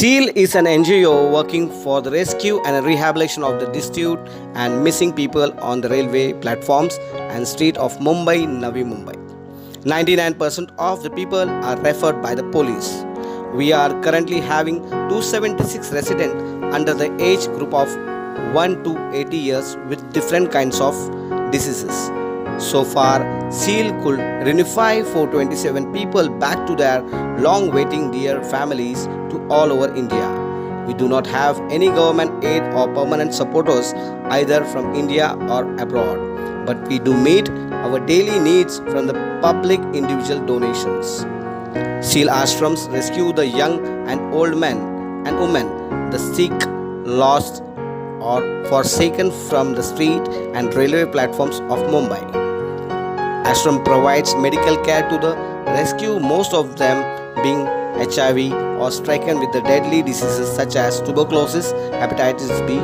SEAL is an NGO working for the rescue and rehabilitation of the destitute and missing people on the railway platforms and street of Mumbai, Navi Mumbai. 99% of the people are referred by the police. We are currently having 276 residents under the age group of 1 to 80 years with different kinds of diseases. So far, SEAL could reunify 427 people back to their long waiting dear families to all over India. We do not have any government aid or permanent supporters either from India or abroad, but we do meet our daily needs from the public individual donations. SEAL ashrams rescue the young and old men and women, the sick, lost, or forsaken from the street and railway platforms of Mumbai. Ashram provides medical care to the rescue, most of them being HIV or stricken with the deadly diseases such as tuberculosis, hepatitis B,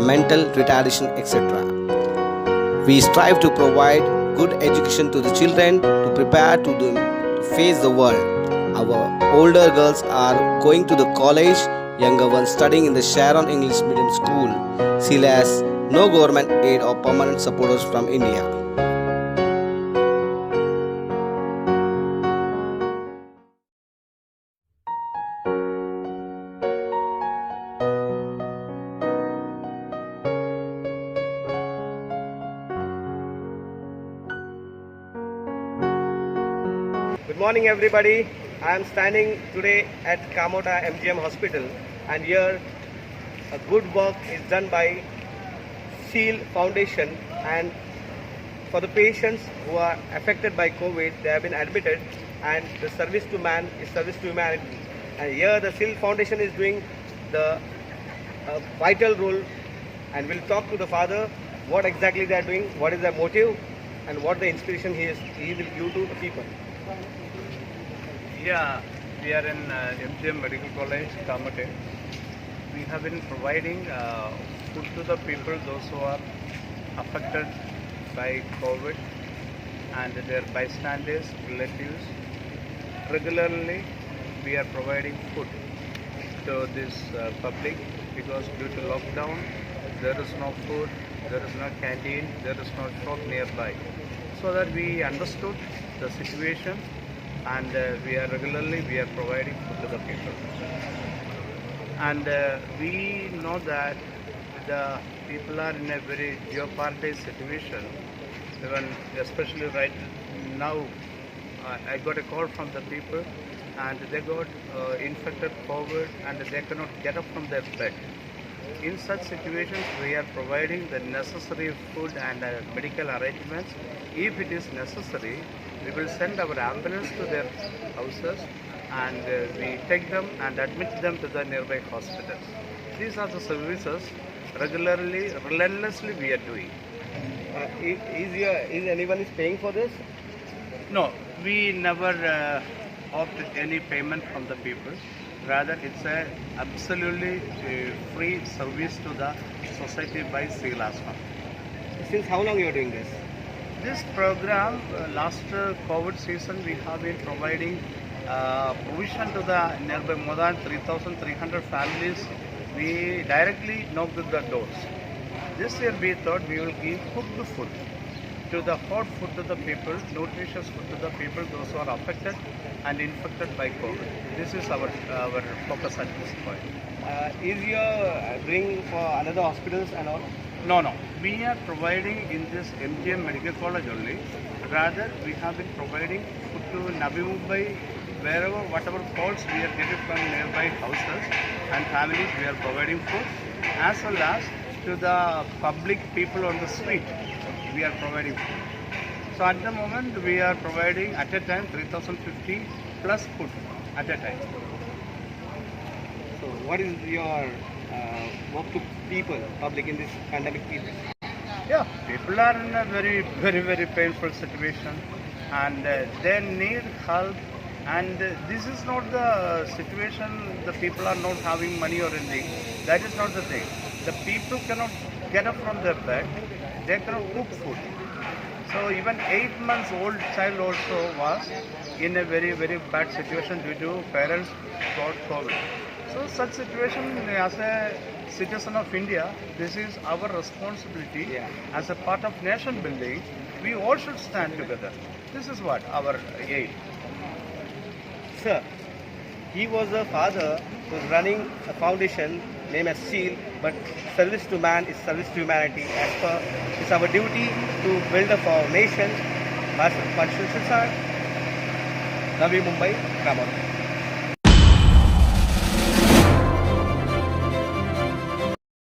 mental retardation, etc. We strive to provide good education to the children to prepare to face the world. Our older girls are going to the college, younger ones studying in the Sharon English Medium School. SEAL has no government aid or permanent supporters from India. Good morning everybody. I am standing today at Kamota MGM Hospital, and here a good work is done by SEAL Foundation, and for the patients who are affected by COVID, they have been admitted, and the service to man is service to humanity. And here the SEAL Foundation is doing the vital role, and we'll talk to the father what exactly they are doing, what is their motive, and what the inspiration he will give to the people. Yeah, we are in MGM Medical College, Kamate. We have been providing food to the people, those who are affected by COVID and their bystanders, relatives. Regularly, we are providing food to this public because due to lockdown, there is no food, there is no canteen, there is no shop nearby. So that we understood the situation, and we are providing food to the people. And we know that the people are in a very jeopardized situation. Even especially right now, I got a call from the people, and they got infected COVID, and they cannot get up from their bed. In such situations, we are providing the necessary food and medical arrangements. If it is necessary, we will send our ambulance to their houses, and we take them and admit them to the nearby hospitals. These are the services regularly, relentlessly we are doing. Is anyone is paying for this? No, we never opted any payment from the people. Rather, it's a absolutely free service to the society by SEAL Ashram. Since how long you are doing this? This program, last COVID season, we have been providing provision to the nearby more than 3,300 families. We directly knocked at the doors. This year we thought we will give cooked food to the hot food to the people, nutritious food to the people, those who are affected and infected by COVID. This is our focus at this point. Is your doing for another hospitals and all? No. We are providing in this MGM Medical College only. Rather, we have been providing food to Navi Mumbai, wherever, whatever calls we are getting from nearby houses and families, we are providing food, as well as to the public people on the street, we are providing food. So at the moment, we are providing at a time 3,050 plus food at a time. So what is your work to people, public in this pandemic period? Yeah, people are in a very, very, very painful situation, and they need help. And this is not the situation, the people are not having money or anything. That is not the thing. The people cannot get up from their bed, they cannot cook food. So even 8 months old child also was in a very, very bad situation due to parents got COVID. So such situation, as a citizen of India, this is our responsibility. Yeah. As a part of nation building, we all should stand together. This is what our aim. Sir, he was a father who was running a foundation named as SEAL, but service to man is service to humanity. As per, it's our duty to build up our nation. Navi Mumbai, Ramon.